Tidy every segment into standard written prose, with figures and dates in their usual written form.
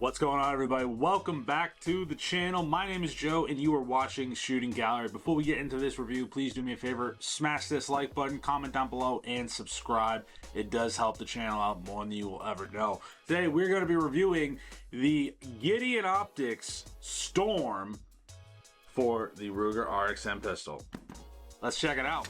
What's going on, everybody? Welcome back to the channel. My name is Joe and you are watching Shooting Gallery. Before we get into this review, please do me a favor, smash this like button, comment down below, and subscribe. It does help the channel out more than you will ever know. Today we're going to be reviewing the Gideon Optics Storm for the Ruger RXM pistol. Let's check it out.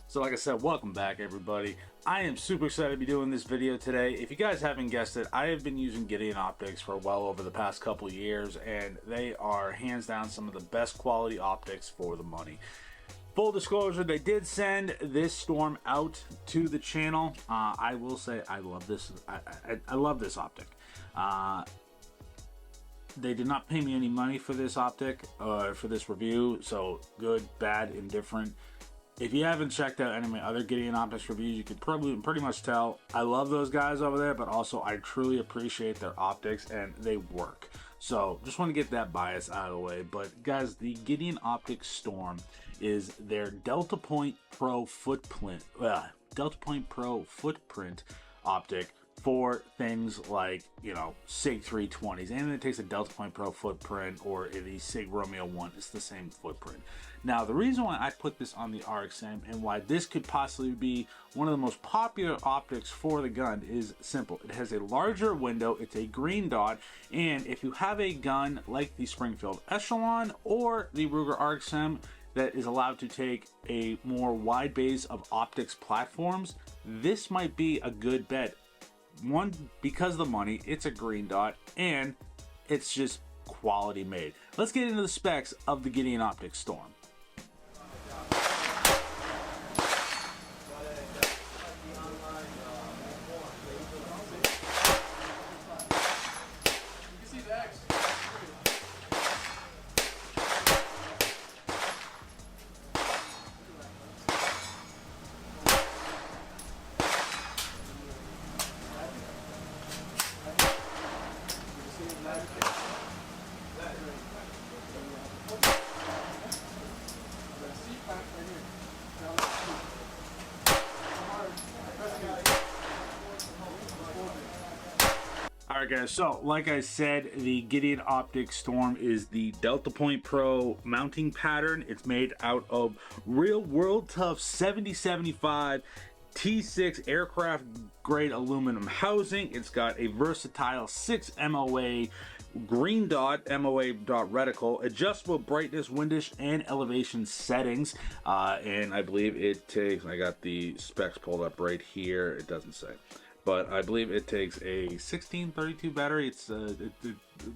So like I said, welcome back everybody. I am super excited to be doing this video today. If you guys haven't guessed it, I have been using Gideon Optics for well over the past couple years, and they are hands down some of the best quality optics for the money. Full disclosure, they did send this Storm out to the channel. I will say I love this. I love this optic. They did not pay me any money for this optic for this review, so good, bad, indifferent. If you haven't checked out any of my other Gideon Optics reviews, you could probably pretty much tell I love those guys over there, but also I truly appreciate their optics and they work. So just want to get that bias out of the way. But guys, the Gideon Optics Storm is their Delta Point Pro footprint optic for things like, you know, SIG 320s. And it takes a Delta Point Pro footprint or the SIG Romeo 1. It's the same footprint. Now, the reason why I put this on the RXM and why this could possibly be one of the most popular optics for the gun is simple. It has a larger window, it's a green dot, and if you have a gun like the Springfield Echelon or the Ruger RXM that is allowed to take a more wide base of optics platforms, this might be a good bet. One, because of the money, it's a green dot, and it's just quality made. Let's get into the specs of the Gideon Optics Storm. Alright guys, so like I said, the Gideon Optics Storm is the Delta Point Pro mounting pattern. It's made out of real World Tough 7075 T6 aircraft grade aluminum housing. It's got a versatile 6 MOA green dot, MOA dot reticle, adjustable brightness, windish, and elevation settings. And I believe it takes, I got the specs pulled up right here, it doesn't say, but I believe it takes a 1632 battery. It's the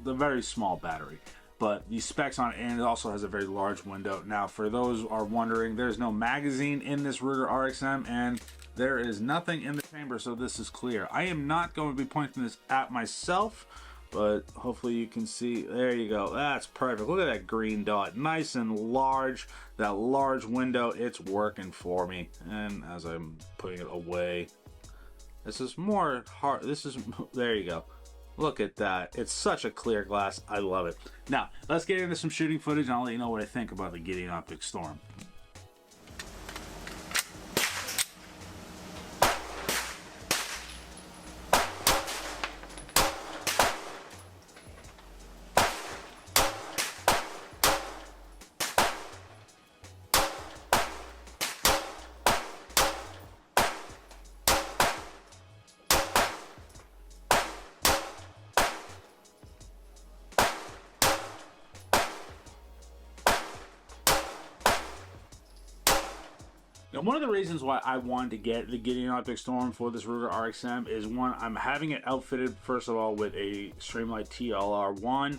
very small battery, but the specs on it, and it also has a very large window. Now, for those who are wondering, there's no magazine in this Ruger RXM, and there is nothing in the chamber, so this is clear. I am not going to be pointing this at myself, but hopefully you can see. There you go. That's perfect. Look at that green dot, nice and large. That large window, it's working for me. And as I'm putting it away, this is more hard. This is, there you go. Look at that. It's such a clear glass. I love it. Now, let's get into some shooting footage and I'll let you know what I think about the Gideon Optics Storm. Now, one of the reasons why I wanted to get the Gideon Optic Storm for this Ruger RXM is, one, I'm having it outfitted, first of all, with a Streamlight TLR1.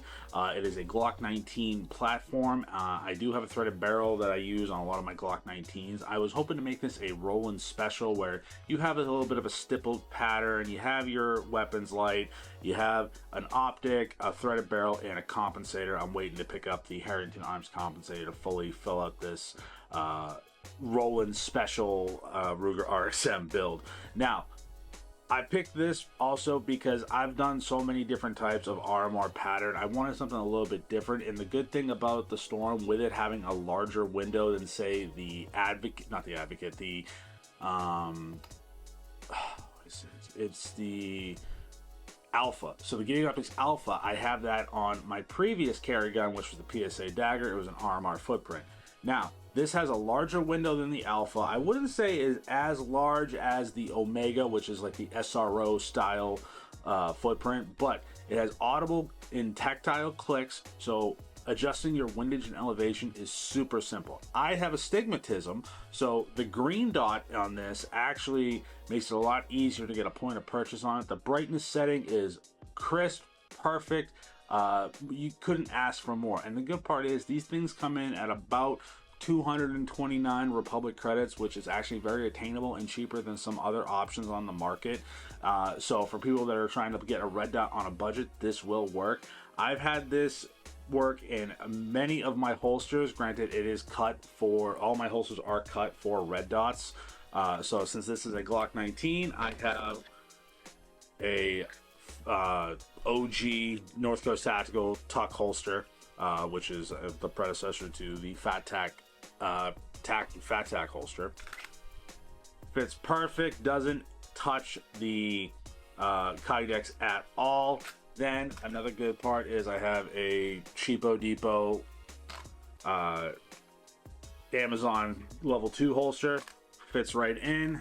It is a Glock 19 platform. I do have a threaded barrel that I use on a lot of my Glock 19s. I was hoping to make this a roll-in special where you have a little bit of a stippled pattern, you have your weapons light, you have an optic, a threaded barrel, and a compensator. I'm waiting to pick up the Harrington Arms compensator to fully fill out this roll-in special Ruger RXM build. Now, I picked this also because I've done so many different types of RMR pattern. I wanted something a little bit different, and the good thing about the Storm, with it having a larger window than, say, the Advocate, not the Advocate, the it's the Alpha. So the Gideon Optics Alpha, I have that on my previous carry gun, which was the PSA Dagger. It was an RMR footprint. Now, this has a larger window than the Alpha. I wouldn't say is as large as the Omega, which is like the SRO style footprint, but it has audible and tactile clicks, so adjusting your windage and elevation is super simple. I have astigmatism, so the green dot on this actually makes it a lot easier to get a point of purchase on it. The brightness setting is crisp, perfect. You couldn't ask for more. And the good part is these things come in at about 229 Republic credits, which is actually very attainable and cheaper than some other options on the market. So for people that are trying to get a red dot on a budget, this will work. I've had this work in many of my holsters. Granted, it is cut for, all my holsters are cut for red dots. So since this is a Glock 19, I have a OG North Coast Tactical tuck holster, which is the predecessor to the Fat Tac holster. Fits perfect, doesn't touch the Kydex at all. Then another good part is I have a Cheapo Depot Amazon level 2 holster. Fits right in,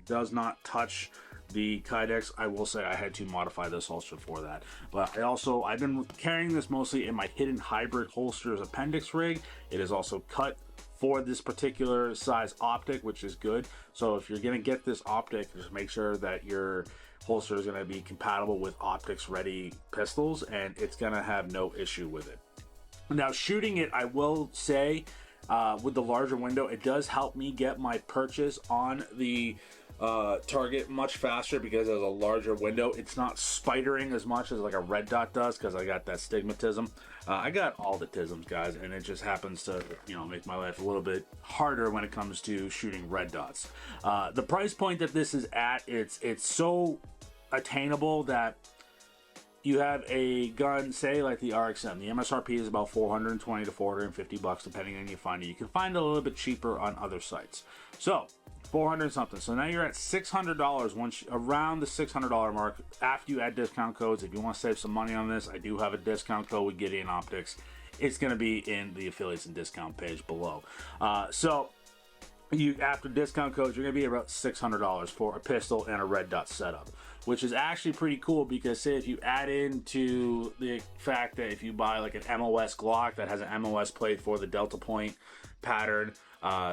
does not touch the Kydex. I will say I had to modify this holster for that. But I've been carrying this mostly in my hidden hybrid holsters appendix rig. It is also cut for this particular size optic, which is good. So if you're gonna get this optic, just make sure that your holster is gonna be compatible with optics ready pistols, and it's gonna have no issue with it. Now, shooting it, I will say, with the larger window, it does help me get my purchase on the target much faster because it has a larger window. It's not spidering as much as like a red dot does because I got that stigmatism. I got all the tisms, guys, and it just happens to, you know, make my life a little bit harder when it comes to shooting red dots. The price point that this is at, it's so attainable that you have a gun, say like the RXM. The MSRP is about $420 to $450 depending on you find it. You can find it a little bit cheaper on other sites. So 400 something. So now you're at $600 once around the $600 mark after you add discount codes. If you want to save some money on this, I do have a discount code with Gideon Optics. It's going to be in the affiliates and discount page below. So you, after discount codes, you're going to be about $600 for a pistol and a red dot setup, which is actually pretty cool because, say, if you add into the fact that if you buy like an MOS Glock that has an MOS plate for the Delta Point pattern,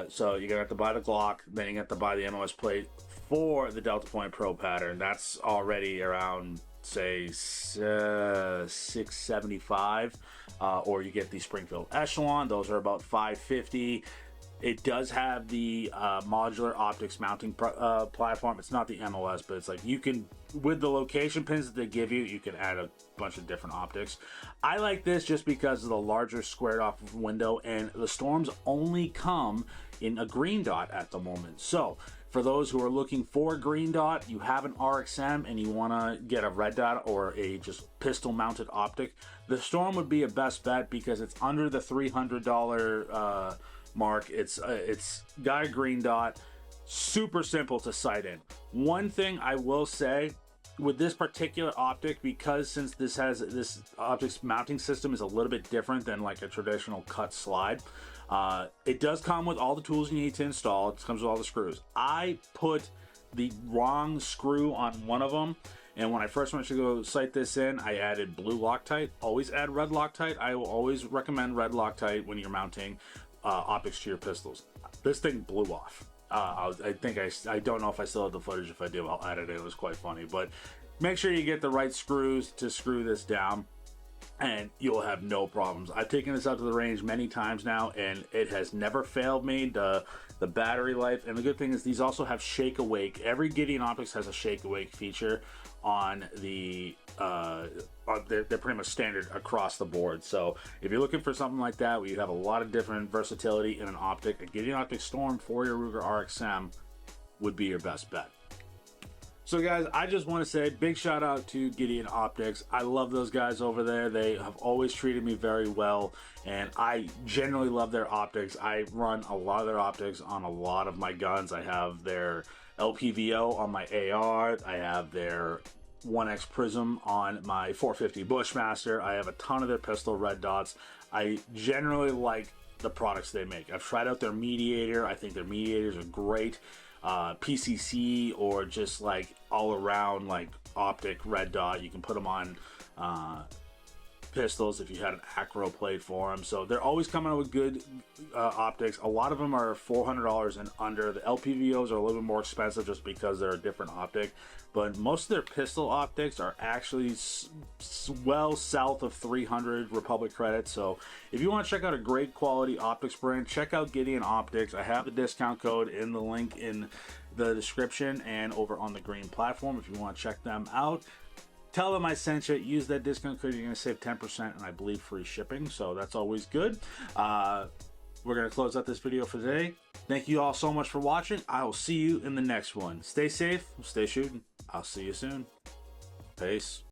so you're gonna have to buy the Glock, then you have to buy the MOS plate for the Delta Point Pro pattern. That's already around, say, $675, or you get the Springfield Echelon. Those are about $550. It does have the modular optics mounting platform. It's not the MOS, but it's like you can, with the location pins that they give you, you can add a bunch of different optics. I like this just because of the larger squared off window, and the Storms only come in a green dot at the moment. So for those who are looking for a green dot, you have an RXM and you want to get a red dot or a just pistol mounted optic, the Storm would be a best bet because it's under the $300 mark. It's got a green dot, super simple to sight in. One thing I will say with this particular optic, because since this has this optics mounting system is a little bit different than like a traditional cut slide, it does come with all the tools you need to install. It comes with all the screws. I put the wrong screw on one of them, and when I first went to go sight this in, I added blue Loctite. Always add red Loctite. I will always recommend red Loctite when you're mounting optics to your pistols. This thing blew off. I don't know if I still have the footage. If I do, I'll add it in. It was quite funny. But make sure you get the right screws to screw this down, and you'll have no problems. I've taken this out to the range many times now, and it has never failed me. The battery life, and the good thing is these also have shake awake. Every Gideon Optics has a shake awake feature on the they're pretty much standard across the board. So if you're looking for something like that where you have a lot of different versatility in an optic, a Gideon Optic Storm 4-year Ruger RXM would be your best bet. So guys, I just want to say big shout out to Gideon Optics. I love those guys over there. They have always treated me very well, and I generally love their optics. I run a lot of their optics on a lot of my guns. I have their LPVO on my AR. I have their 1X Prism on my 450 Bushmaster. I have a ton of their pistol red dots. I generally like the products they make. I've tried out their mediator. I think their mediators are great. PCC or just like all around like optic red dot. You can put them on pistols if you had an acro plate for them. So they're always coming out with good optics. A lot of them are $400 and under. The LPVOs are a little bit more expensive just because they're a different optic, but most of their pistol optics are actually well south of 300 Republic credits. So if you want to check out a great quality optics brand, check out Gideon Optics. I have the discount code in the link in the description and over on the green platform if you want to check them out. Tell them I sent you. Use that discount code. You're going to save 10% and I believe free shipping. So that's always good. We're going to close out this video for today. Thank you all so much for watching. I will see you in the next one. Stay safe. Stay shooting. I'll see you soon. Peace.